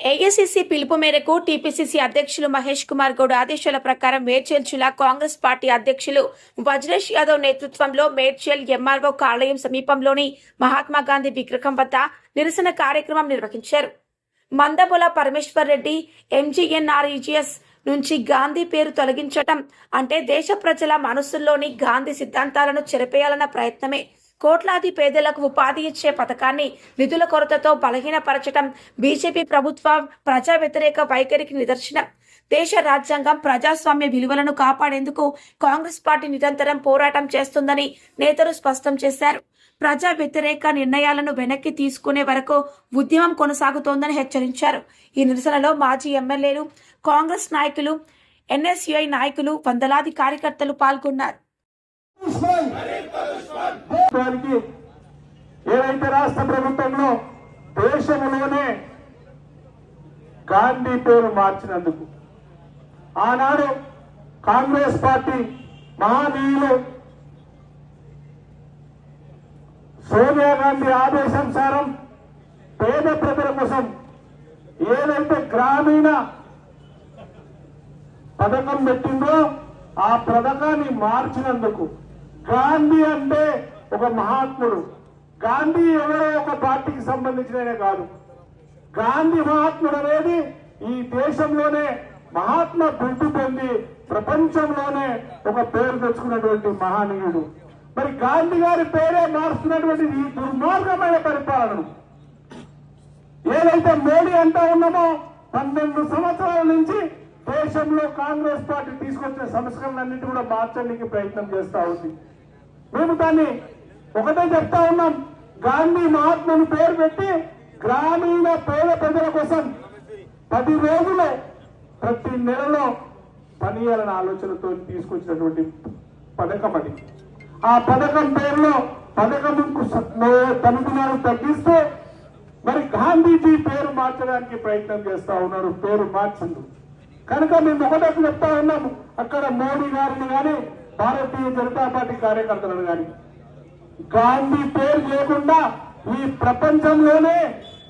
AICC పిలుపు మేరకు TPCC అధ్యక్షులు మహేష్ కుమార్ గౌడ్ ఆదేశాల ప్రకారం మేడ్చల్ జిల్లా కాంగ్రెస్ పార్టీ అధ్యక్షులు వజ్రేష్ యాదవ్ నేతృత్వంలో మేడ్చల్ ఎంఆర్ఓ ఆలయం సమీపంలోని మహాత్మా గాంధీ విగ్రహం వద్ద నిరసన కార్యక్రమం నిర్వహించారు. మందబుల పరమేశ్వర్ రెడ్డి ఎంజీఎన్ఆర్ఈజీఎస్ నుంచి గాంధీ పేరు తొలగించటం అంటే దేశ ప్రజల మనస్సుల్లోని గాంధీ సిద్ధాంతాలను చెరిపేయాలన్న ప్రయత్నమే. కోట్లాది పేదలకు ఉపాధి ఇచ్చే పథకాన్ని నిధుల కొరతతో బలహీనపరచడం బీజేపీ ప్రభుత్వ ప్రజా వ్యతిరేక వైఖరికి నిదర్శనం. దేశ రాజ్యాంగం ప్రజాస్వామ్య విలువలను కాపాడేందుకు కాంగ్రెస్ పార్టీ నిరంతరం పోరాటం చేస్తుందని నేతలు స్పష్టం చేశారు. ప్రజా వ్యతిరేక నిర్ణయాలను వెనక్కి తీసుకునే వరకు ఉద్యమం కొనసాగుతోందని హెచ్చరించారు. ఈ నిరసనలో మాజీ ఎమ్మెల్యేలు, కాంగ్రెస్ నాయకులు, ఎన్ఎస్యుఐ నాయకులు, వందలాది కార్యకర్తలు పాల్గొన్నారు. ఏదైతే రాష్ట్ర ప్రభుత్వంలో దేశంలోనే గాంధీ పేరు మార్చినందుకు ఆనాడు కాంగ్రెస్ పార్టీ మహనీయులు సోనియా గాంధీ ఆదేశానుసారం పేద ప్రజల కోసం ఏదైతే గ్రామీణ పథకం పెట్టిందో ఆ పథకాన్ని మార్చినందుకు గాంధీ అంటే ఒక మహాత్ముడు. గాంధీ ఎవరో ఒక పార్టీకి సంబంధించిన కాదు. గాంధీ మహాత్ముడు అనేది ఈ దేశంలోనే మహాత్మ బిరుదు పొంది ప్రపంచంలోనే ఒక పేరు తెచ్చుకున్నటువంటి మహనీయుడు. మరి గాంధీ గారి పేరే మారుస్తున్నటువంటి ఈ దుర్మార్గమైన పరిపాలనను ఏదైతే మోడీ అంటా ఉన్నామో 12 సంవత్సరాల నుంచి దేశంలో కాంగ్రెస్ పార్టీ తీసుకొచ్చిన సంస్కరణలన్నింటి కూడా మార్చడానికి ప్రయత్నం చేస్తా ఉంది. మేము దాన్ని ఒకటే చెప్తా ఉన్నాం, గాంధీ మహాత్ముని పేరు పెట్టి గ్రామీణ పేద ప్రజల కోసం 10 రోజులు ప్రతి నెలలో పనియాలన్న ఆలోచనతో తీసుకొచ్చినటువంటి పథకం అది. ఆ పథకం పేరులో పథకం తమిళనాడు తగ్గిస్తూ మరి గాంధీజీ పేరు మార్చడానికి ప్రయత్నం చేస్తా ఉన్నారు. పేరు మార్చింది కనుక మేము ఒకటే చెప్తా ఉన్నాము, అక్కడ మోడీ గారిని కానీ భారతీయ జనతా పార్టీ కార్యకర్తలను కానీ గాంధీ పేరు లేకుండా ఈ ప్రపంచంలోనే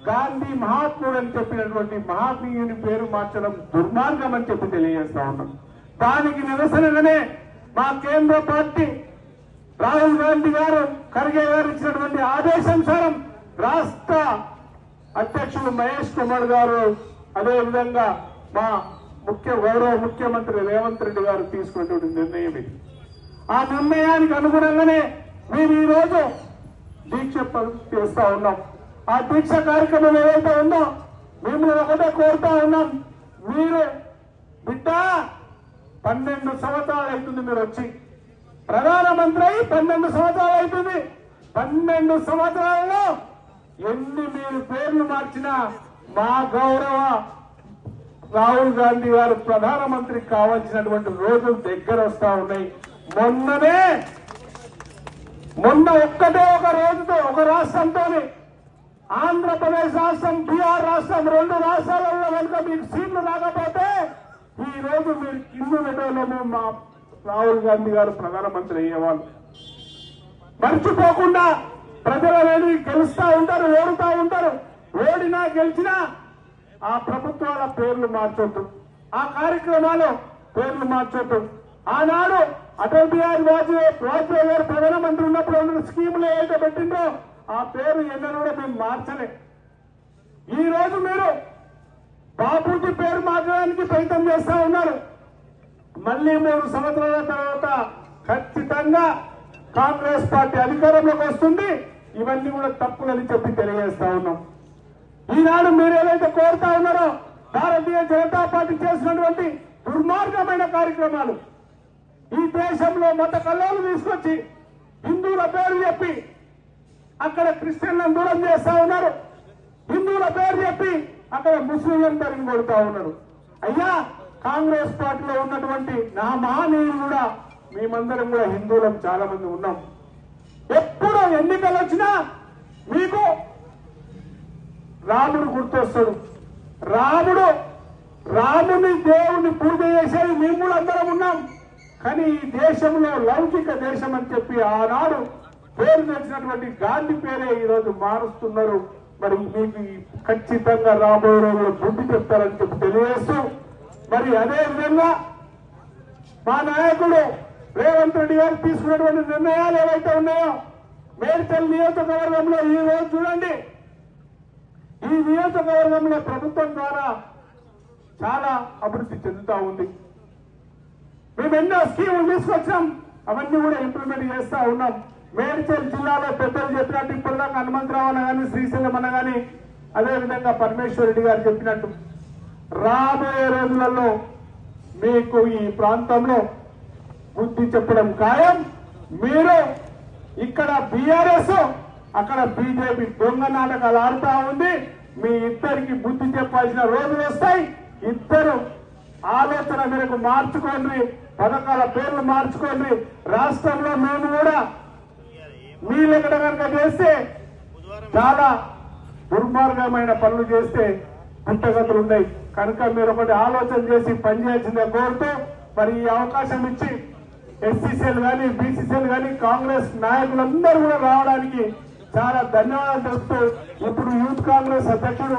గాంధీ మహాత్ముడు అని చెప్పినటువంటి మహాత్మీయుని పేరు మార్చడం దుర్మార్గం అని చెప్పి తెలియజేస్తా ఉన్నాం. దానికి నిరసనగానే మా కేంద్ర పార్టీ రాహుల్ గాంధీ గారు, ఖర్గే గారు ఇచ్చినటువంటి ఆదేశానుసారం రాష్ట్ర అధ్యక్షుడు మహేష్ కుమార్ గారు, అదేవిధంగా మా గౌరవ ముఖ్యమంత్రి రేవంత్ రెడ్డి గారు తీసుకున్నటువంటి నిర్ణయం ఇది. ఆ నిర్ణయానికి అనుగుణంగానే మేము ఈ రోజు దీక్ష చేస్తా ఉన్నాం. ఆ దీక్ష కార్యక్రమం ఏదైతే ఉందో మేము ఒకటే కోరుతా ఉన్నాం, మీరు బిడ్డ 12 సంవత్సరాలు అవుతుంది మీరు వచ్చి ప్రధానమంత్రి అయి 12 సంవత్సరాలు అవుతుంది. 12 సంవత్సరాలలో ఎన్ని మీరు పేర్లు మార్చినా మా గౌరవ రాహుల్ గాంధీ గారు ప్రధానమంత్రి కావాల్సినటువంటి రోజులు దగ్గర వస్తా ఉన్నాయి. మొన్న ఒక్కటే ఒక రోజుతో ఒక రాష్ట్రంతో ఆంధ్రప్రదేశ్ రాష్ట్రం, బీహార్ రాష్ట్రం 2 రాష్ట్రాలలో కనుక మీకు సీట్లు రాకపోతే ఈ రోజు మీరు కింద పెట్టడంలో మా రాహుల్ గాంధీ గారు ప్రధానమంత్రి అయ్యేవాళ్ళు. మర్చిపోకుండా ప్రజలు అనేది గెలుస్తా ఉంటారు, ఓడుతా ఉంటారు. ఓడినా గెలిచినా ఆ ప్రభుత్వాల పేర్లు మార్చొద్దు, ఆ కార్యక్రమాలు పేర్లు మార్చొద్దు. ఆనాడు అటల్ బిహారీ వాజ్పేయి గారు ప్రధానమంత్రి ఉన్నప్పుడు ఉన్న స్కీములు ఏదైతే పెట్టిందో ఆ పేరు ఎన్నడూ కూడా మేము మార్చలే. ఈ రోజు మీరు బాపూజీ పేరు మార్చడానికి ప్రయత్నం చేస్తా ఉన్నారు. మళ్ళీ 3 సంవత్సరాల తర్వాత ఖచ్చితంగా కాంగ్రెస్ పార్టీ అధికారంలోకి వస్తుంది. ఇవన్నీ కూడా తప్పులని చెప్పి తెలియజేస్తా ఉన్నాం. ఈనాడు మీరు ఏదైతే కోరుతా ఉన్నారో భారతీయ జనతా పార్టీ చేసినటువంటి దుర్మార్గమైన కార్యక్రమాలు, ఈ దేశంలో మత కల్లోలు తీసుకొచ్చి హిందువుల పేరు చెప్పి అక్కడ క్రిస్టియన్లను దూరం చేస్తా ఉన్నారు. హిందువుల పేరు చెప్పి అక్కడ ముస్లింలను తరిగి కొడుతా ఉన్నారు. అయ్యా, కాంగ్రెస్ పార్టీలో ఉన్నటువంటి నా మహనీయులు కూడా మేమందరం కూడా హిందువులం చాలా మంది ఉన్నాం. ఎప్పుడు ఎన్నికలు వచ్చినా మీకు రాముడు గుర్తొస్తాడు. రాముని దేవుని పూజ చేసేది మేము కూడా అందరం ఉన్నాం. కానీ ఈ దేశంలో లౌకిక దేశం అని చెప్పి ఆనాడు పేరు తెచ్చినటువంటి గాంధీ పేరే ఈ రోజు మారుస్తున్నారు. మరి మీకు ఖచ్చితంగా రాబోయే రోజుల్లో బుద్ధి చెప్తారని చెప్పి తెలియజేస్తూ, మరి అదే విధంగా మా నాయకుడు రేవంత్ రెడ్డి గారు తీసుకున్నటువంటి నిర్ణయాలు ఏవైతే ఉన్నాయో మేడ్చల్ నియోజకవర్గంలో ఈ రోజు చూడండి, ఈ నియోజకవర్గంలో ప్రభుత్వం ద్వారా చాలా అభివృద్ధి చెందుతా ఉంది. మేము ఎన్నో స్కీములు తీసుకొచ్చాం, అవన్నీ కూడా ఇంప్లిమెంట్ చేస్తా ఉన్నాం. మేడ్చల్ జిల్లాలో పెద్దలు చెప్పినట్టు ఇప్పటిదాకా హనుమంతరావు అన్న కానీ, శ్రీశైలం అన్న కానీ, అదేవిధంగా పరమేశ్వర్ రెడ్డి గారు చెప్పినట్టు రాబోయే రోజులలో మీకు ఈ ప్రాంతంలో బుద్ధి చెప్పడం ఖాయం. మీరు ఇక్కడ బీఆర్ఎస్, అక్కడ బీజేపీ దొంగ నాటకాలు ఆడుతా ఉంది. మీ ఇద్దరికి బుద్ధి చెప్పాల్సిన రోజులు వస్తాయి. ఇద్దరు ఆలోచన మేరకు మార్చుకోండి, పథకాల పేర్లు మార్చుకోండి. రాష్ట్రంలో మేము కూడా మీ లెక్కన కనుక చేస్తే చాలా దుర్మార్గమైన పనులు చేస్తే పుట్టగతులు ఉన్నాయి. కనుక మీరు ఒకటి ఆలోచన చేసి పనిచేయాల్సిందే కోరుతూ, మరి ఈ అవకాశం ఇచ్చి ఎస్సీసీలు కానీ, బీసీసీలు కానీ, కాంగ్రెస్ నాయకులందరూ కూడా రావడానికి చాలా ధన్యవాదాలు తెలుపుతూ, ఇప్పుడు యూత్ కాంగ్రెస్ అధ్యక్షుడు